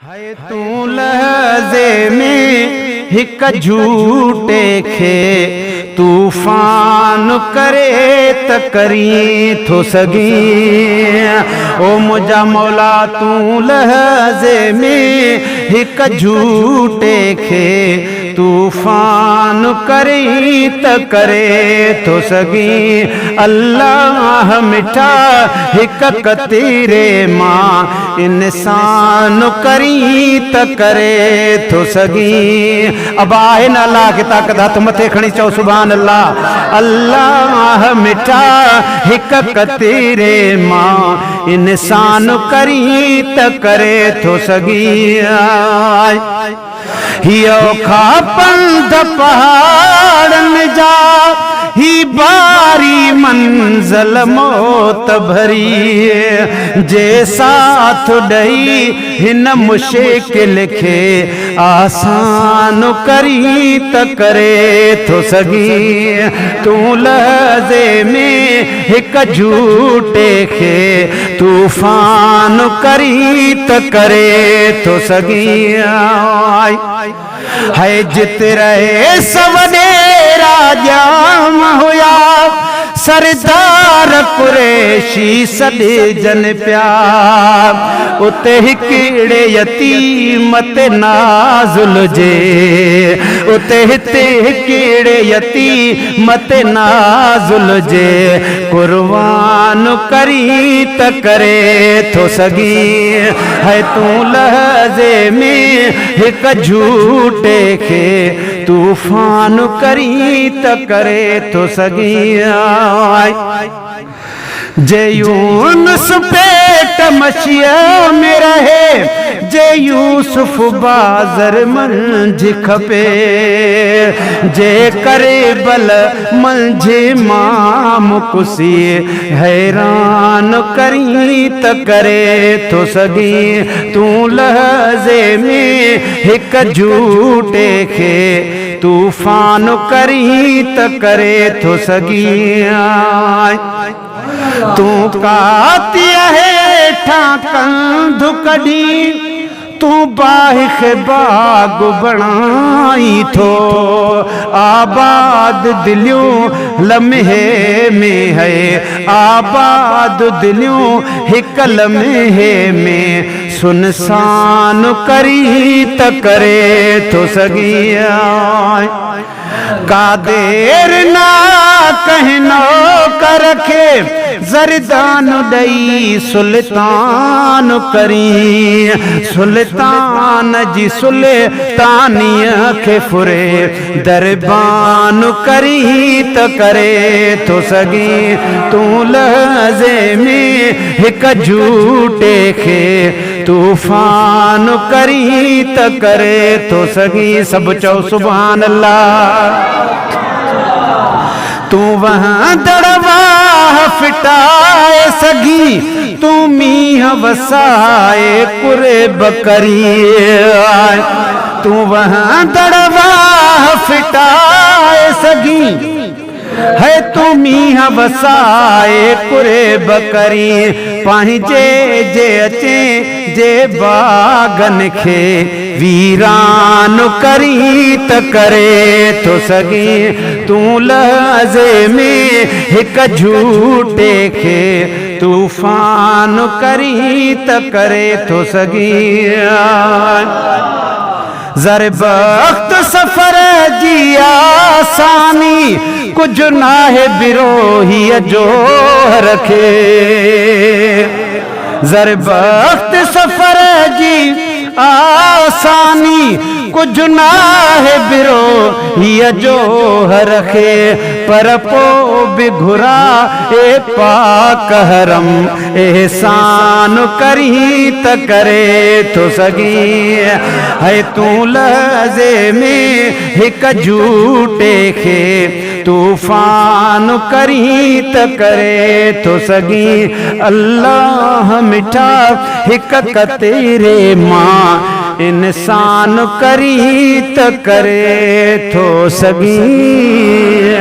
है तू लहज़े में हिक झूठे खे तूफान करे त करी थो सघीं। ओ मुंहिंजा मौला तू लहज़े में हिक झूठे खे तूफान करी त करे थो सघीं। अल्लाह मिठा हिक कतीरे मां इंसान करी त करे थो सघीं। अब आहे न अल्लाह खे ताक़त हथ मथे खणी चओ सुभान अल्लाह। अल्लाह मिठा हिक कतीरे मां इंसान करी त करे थो सघीं। हियो खापंद पहाड़न जा ही बारी मंज़िल मौत भरी जे साथ ॾई हिन मुश्किल खे आसान करी त करे थो सघीं। तू लहज़े में हिक झूठे खे तूफान करी त करे थो सघीं। है जित रहे सवॾे राजाम हुया सरदार कुरैशी सॾे जन प्यार उते हिकिड़े यतीम ते नाज़ुल जे उते हिते हिकिड़े यतीम ते नाज़ुल जे कुर्बान करी त करे थो सघीं। है तू लहज़े में हिक झूठे खे तूफान करी त करे थो सघीं। जे यूनुस पेट मछिया में रहे जे यूसुफ बाज़र मंझ खपे जे करे बल मंझे माम कुसी हैरान करी त करे थो सघीं। तू लहज़े में हिक झूठे खे तूफान करी त करे थो सघीं। तू काती हेठा कंधु कढी तू बाहिख बाग बणाई थो आबाद दिलियूं लम्हे में है आबाद दिलियूं हिक लम्हे में सुनसान करी त करे थो सघीं। का देर ना कहनो कर रखे ज़रदान ॾई सुल्तान करी सुल्तान जी सुल्तानिया खे फुरे दरबान करी त करे थो सघीं। तू लहज़े में हिक झूठे खे तूफान करी त करे थो सघीं। सब चओ सुभान अल्लाह। तू वहाँ दरवाह फिटाए सघी तू मींह वसाए कुरे बकरी तू वहाँ दरवाह फिटाए सघी है तू मींह वसाए कुरे बकरी पंहिंजे जे अचे जे बागन खे वीरान करी त करे थो सघीं। तू लहज़े में हिक झूठे खे तूफान करी त करे थो सघीं। ज़र वक्त सफ़र जी आसानी कुझ नाहे बिरोहीअ जो रखे ज़र वक्त सफ़र जी आसानी कुझ नाहे बिरोहीअ जो रखे पर पो बि घुरा ए पाक हरम एहसान करी त करे थो सघीं। है तू लहज़े में हिक झूठे खे तूफान करी त करे थो सघीं। अल्लाह मिठा हिक कतीरे मां इंसान करी त करे थो सघीं।